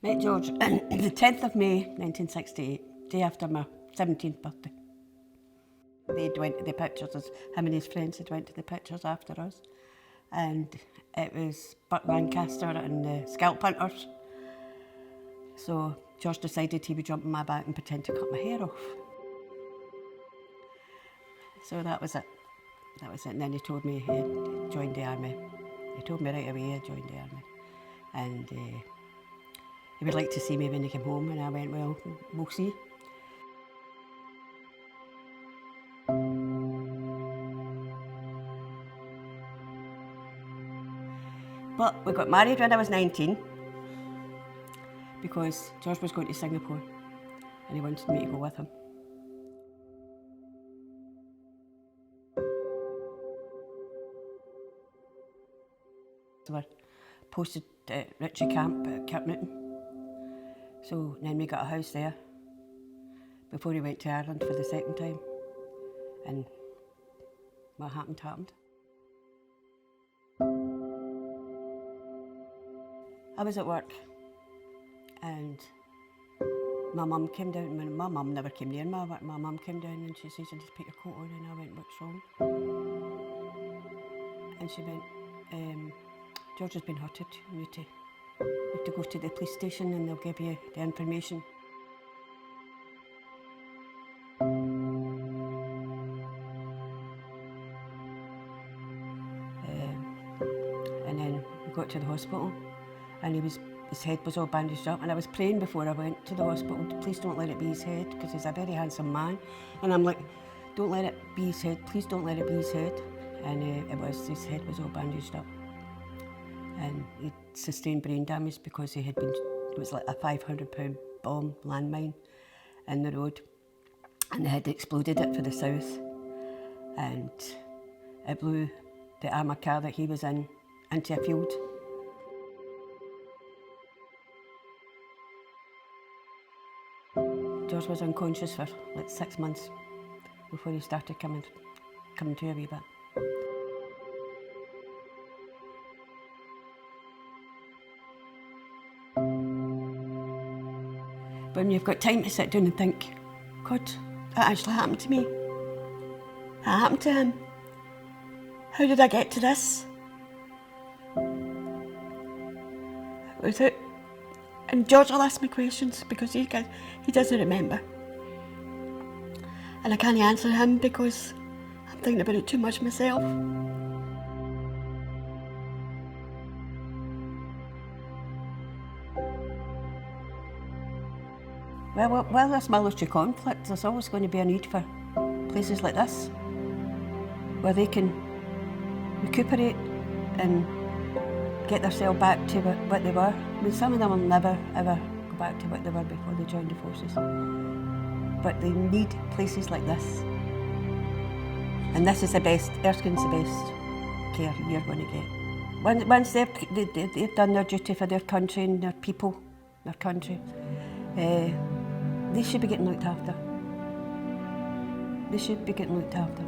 Met George on the 10th of May 1968, day after my 17th birthday. They'd went to the pictures, him and his friends had went to the pictures after us. And it was Burt Lancaster and the Scalp Hunters. So George decided he would jump on my back and pretend to cut my hair off. So that was it. That was it. And then he told me he had joined the army. He told me right away he had joined the army. And he would like to see me when he came home, and I went, well, we'll see. But we got married when I was 19 because George was going to Singapore and he wanted me to go with him. So we posted at Ritchie Camp at Kirknewton. So then we got a house there before he went to Ireland for the second time. And what happened happened. I was at work and my mum came down. My mum never came near my work. My mum came down and she says, just put your coat on, and I went, what's wrong? And she went, George has been hurted. You need to go to the police station and they'll give you the information. And then we got to the hospital and his head was all bandaged up, and I was praying before I went to the hospital, please don't let it be his head, because he's a very handsome man. And I'm like, don't let it be his head, please don't let it be his head. And his head was all bandaged up. And he sustained brain damage because it was like a £500 bomb landmine in the road, and they had exploded it for the south, and it blew the armoured car that he was in into a field. George was unconscious for like 6 months before he started coming to a wee bit. When you've got time to sit down and think, God, that actually happened to me. That happened to him. How did I get to this? And George will ask me questions because he doesn't remember. And I can't answer him because I'm thinking about it too much myself. Well, while there's military conflict, there's always going to be a need for places like this where they can recuperate and get themselves back to what they were. I mean, some of them will never, ever go back to what they were before they joined the forces. But they need places like this. And this is the best, Erskine's the best care you're going to get. Once they've done their duty for their country and their people, their country, they should be getting looked after. They should be getting looked after.